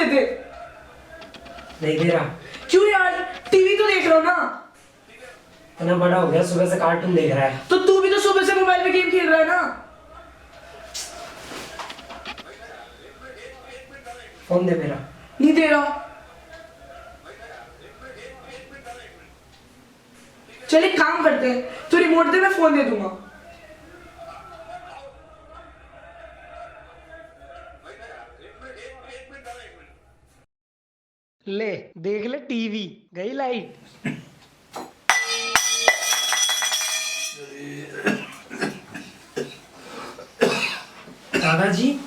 दे। नहीं दे रहा। क्यों यार, टीवी तो देख रहा हूँ ना। इतना बड़ा हो गया, सुबह से कार्टून देख रहा है। तो तू भी तो सुबह से मोबाइल में गेम खेल रहा है ना। फोन दे मेरा। नहीं दे रहा। चल एक काम करते हैं, तू रिमोट दे, मैं फोन दे दूंगा। ले देख ले, टीवी गई लाइट। दादाजी,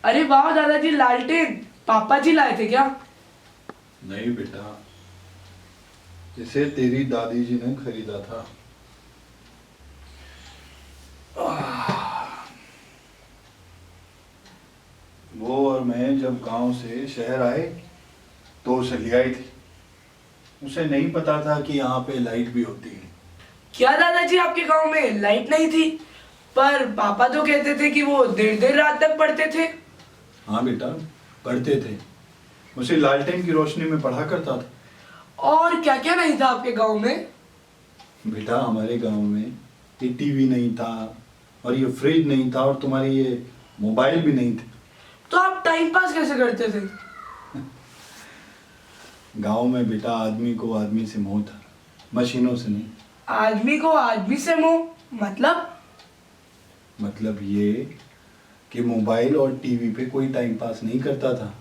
अरे वाह दादाजी, लालटेन पापा जी लाए थे क्या? नहीं बेटा, इसे तेरी दादी जी ने खरीदा था। वो और मैं जब गांव से शहर आए तो उसे ले आई थी। उसे नहीं पता था कि यहाँ पे लाइट भी होती है। क्या दादाजी, आपके गांव में लाइट नहीं थी? पर पापा तो कहते थे कि वो देर देर रात तक पढ़ते थे। हाँ बेटा, पढ़ते थे। उसे लालटेन की रोशनी में पढ़ा करता था। और क्या क्या नहीं था आपके गांव में? बेटा, हमारे गांव में ये टीवी नहीं था और ये फ्रिज नहीं था और तुम्हारी ये मोबाइल भी नहीं थे। तो आप टाइम पास कैसे करते थे? गांव में बेटा आदमी को आदमी से मोह था, मशीनों से नहीं। आदमी को आदमी से मोह मतलब ये कि मोबाइल और टीवी पे कोई टाइम पास नहीं करता था।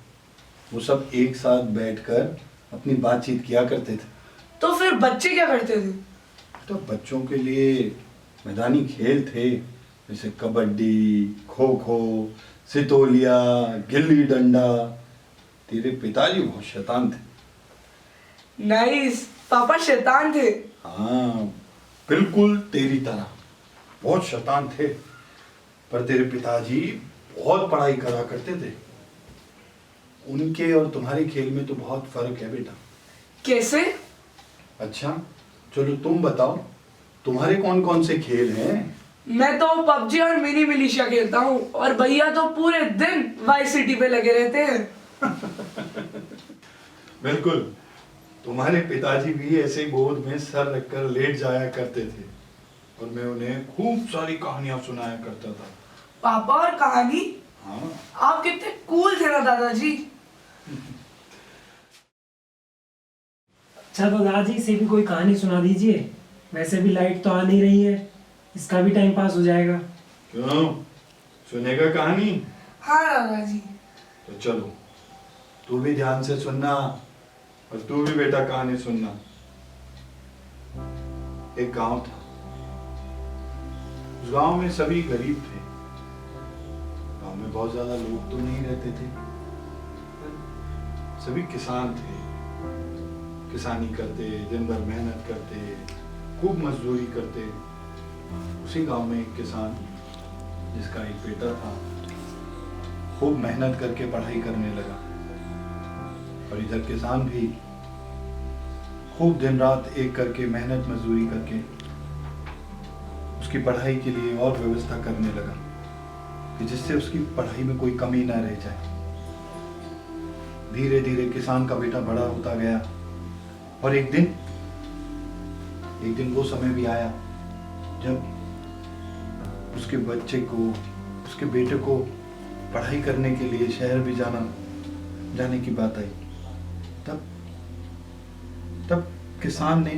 वो सब एक साथ बैठकर अपनी बातचीत किया करते थे। तो फिर बच्चे क्या करते थे? तो बच्चों के लिए मैदानी खेल थे, जैसे कबड्डी, खो खो, सितोलिया, गिल्ली डंडा। तेरे पिताजी बहुत शैतान थे। नाइस, पापा शैतान थे। हाँ, बिल्कुल तेरी तरह बहुत शैतान थे। पर तेरे पिताजी बहुत पढ़ाई करा करते थे। उनके और तुम्हारे खेल में तो बहुत फर्क है बेटा। कैसे? अच्छा चलो तुम बताओ, तुम्हारे कौन कौन से खेल हैं? मैं तो पबजी और मिनी मिलिशिया खेलता हूँ, और भैया तो पूरे दिन वाइस सिटी पे लगे रहते हैं। बिल्कुल, तुम्हारे पिताजी भी ऐसे गोद में सर रखकर लेट जाया करते थे और मैं उन्हें खूब सारी कहानियां सुनाया करता था। पापा और कहानी? हाँ, आप कितने कूल थे ना दादाजी। अच्छा तो दादाजी, इसे भी कोई कहानी सुना दीजिए। वैसे भी लाइट तो आ नहीं रही है, इसका भी टाइम पास हो जाएगा। क्यों, सुनेगा कहानी? हाँ दादाजी। तो चलो, तू भी ध्यान से सुनना और तू भी बेटा कहानी सुनना। एक गांव था। उस गांव में सभी गरीब थे। गांव में बहुत ज्यादा लोग तो नहीं रहते थे, सभी किसान थे। किसानी करते, दिन भर मेहनत करते, खूब मजदूरी करते। उसी गांव में एक किसान, जिसका एक बेटा था, खूब मेहनत करके पढ़ाई करने लगा। और इधर किसान भी खूब दिन रात एक करके मेहनत मजदूरी करके उसकी पढ़ाई के लिए और व्यवस्था करने लगा कि जिससे उसकी पढ़ाई में कोई कमी ना रह जाए। धीरे धीरे किसान का बेटा बड़ा होता गया और एक दिन वो समय भी आया जब उसके बच्चे को, उसके बेटे को पढ़ाई करने के लिए शहर भी जाने की बात आई। तब किसान ने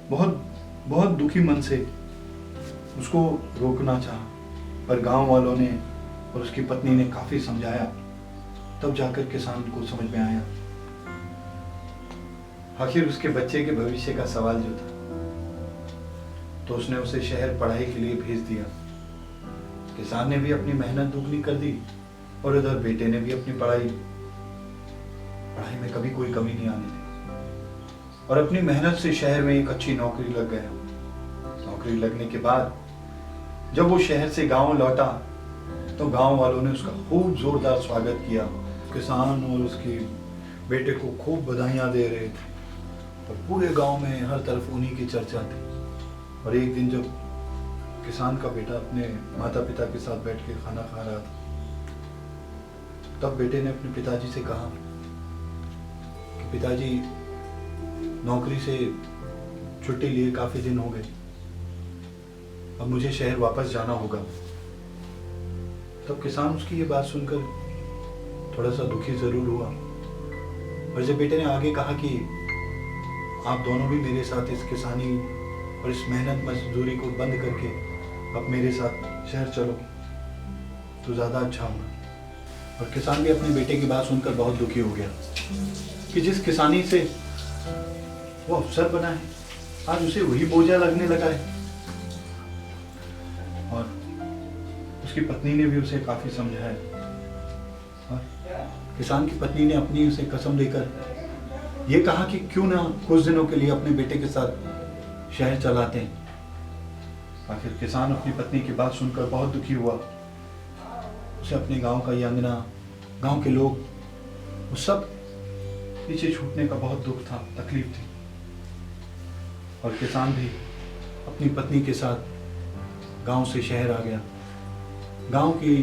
बहुत दुखी मन से उसको रोकना चाहा, पर गांव वालों ने और उसकी पत्नी ने काफी समझाया, तब जाकर किसान को समझ में आया। आखिर उसके बच्चे के भविष्य का सवाल जो था, तो उसने उसे शहर पढ़ाई के लिए भेज दिया। किसान ने भी अपनी मेहनत दुगनी कर दी और इधर बेटे ने भी अपनी पढ़ाई में कभी कोई कमी नहीं आने दी और अपनी मेहनत से शहर में एक अच्छी नौकरी लग गया। नौकरी लगने के बाद जब वो शहर से गांव लौटा तो गांव वालों ने उसका खूब जोरदार स्वागत किया। किसान और उसके बेटे को खूब बधाइयां दे रहे थे और पूरे गांव में हर तरफ उन्हीं की चर्चा थी। और एक दिन जब किसान का बेटा अपने माता पिता के साथ बैठ के खाना खा रहा था, तब बेटे ने अपने पिताजी से कहा कि पिताजी, नौकरी से छुट्टी लिए काफी दिन हो गए, अब मुझे शहर वापस जाना होगा। तब किसान उसकी ये बात सुनकर थोड़ा सा दुखी जरूर हुआ। और जब बेटे ने आगे कहा कि आप दोनों भी मेरे साथ इस किसानी और इस मेहनत मजदूरी को बंद करके अब मेरे साथ शहर चलो तो ज्यादा अच्छा होगा। और किसान भी अपने बेटे की बात सुनकर बहुत दुखी हो गया कि जिस किसानी से वो अफसर बना है, आज उसे वही बोझा लगने लगा है। और उसकी पत्नी ने भी उसे काफी समझाया और किसान की पत्नी ने अपनी उसे कसम देकर ये कहा कि क्यों ना कुछ दिनों के लिए अपने बेटे के साथ शहर चलाते हैं। आखिर किसान अपनी पत्नी की बात सुनकर बहुत दुखी हुआ। उसे अपने गांव का ये अंगना, गांव के लोग, वो सब पीछे छूटने का बहुत दुख था, तकलीफ थी। और किसान भी अपनी पत्नी के साथ गांव से शहर आ गया। गांव की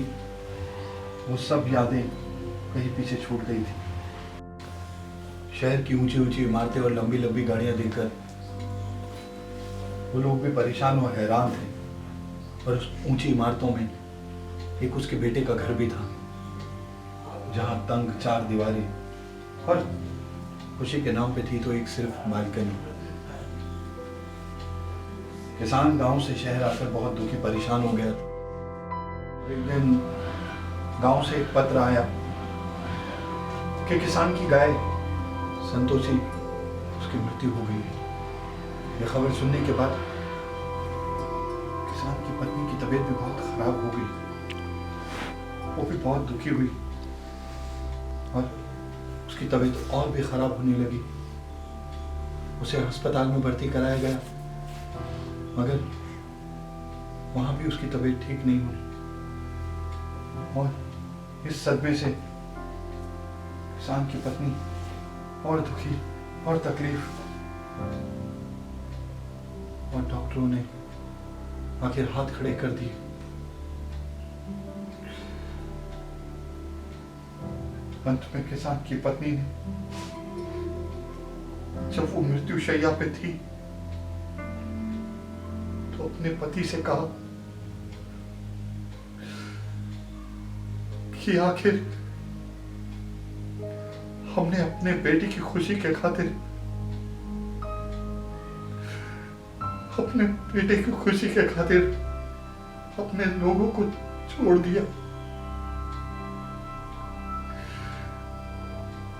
वो सब यादें कहीं पीछे छूट गई थी। शहर की ऊंची ऊंची इमारतें और लंबी लंबी गाड़ियां देखकर वो लोग भी परेशान और हैरान थे। और उस ऊंची इमारतों में एक उसके बेटे का घर भी था, जहां तंग 4 दीवारें और खुशी के नाम पे थी तो एक सिर्फ बालकनी। किसान गांव से शहर आकर बहुत दुखी परेशान हो गया था। एक दिन गांव से एक पत्र आया कि किसान की गाय संतोषी, उसकी मृत्यु हो गई है। यह खबर सुनने के बाद किसान की पत्नी की तबीयत भी बहुत खराब हो गई। वो भी बहुत दुखी हुई और उसकी तबीयत और भी खराब होने लगी। उसे अस्पताल में भर्ती कराया गया, मगर वहां भी उसकी तबीयत ठीक नहीं हुई। और इस सदमे से किसान की पत्नी और दुखी और तकलीफ, और डॉक्टरों ने आखिर हाथ खड़े कर दिए। अंत में किसान की पत्नी ने जब वो मृत्यु शैया पे थी तो अपने पति से कहा कि आखिर हमने अपने बेटी की खुशी के खातिर, अपने बेटे की खुशी के खातिर अपने लोगों को छोड़ दिया।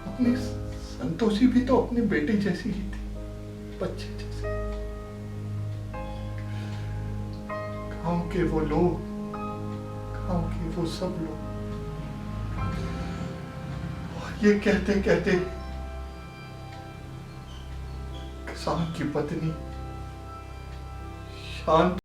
अपनी संतोषी भी तो अपने बेटे जैसी ही थी, बच्चे जैसे। गांव के वो लोग, गांव के वो सब लोग, ये कहते कहते किसान की पत्नी शांत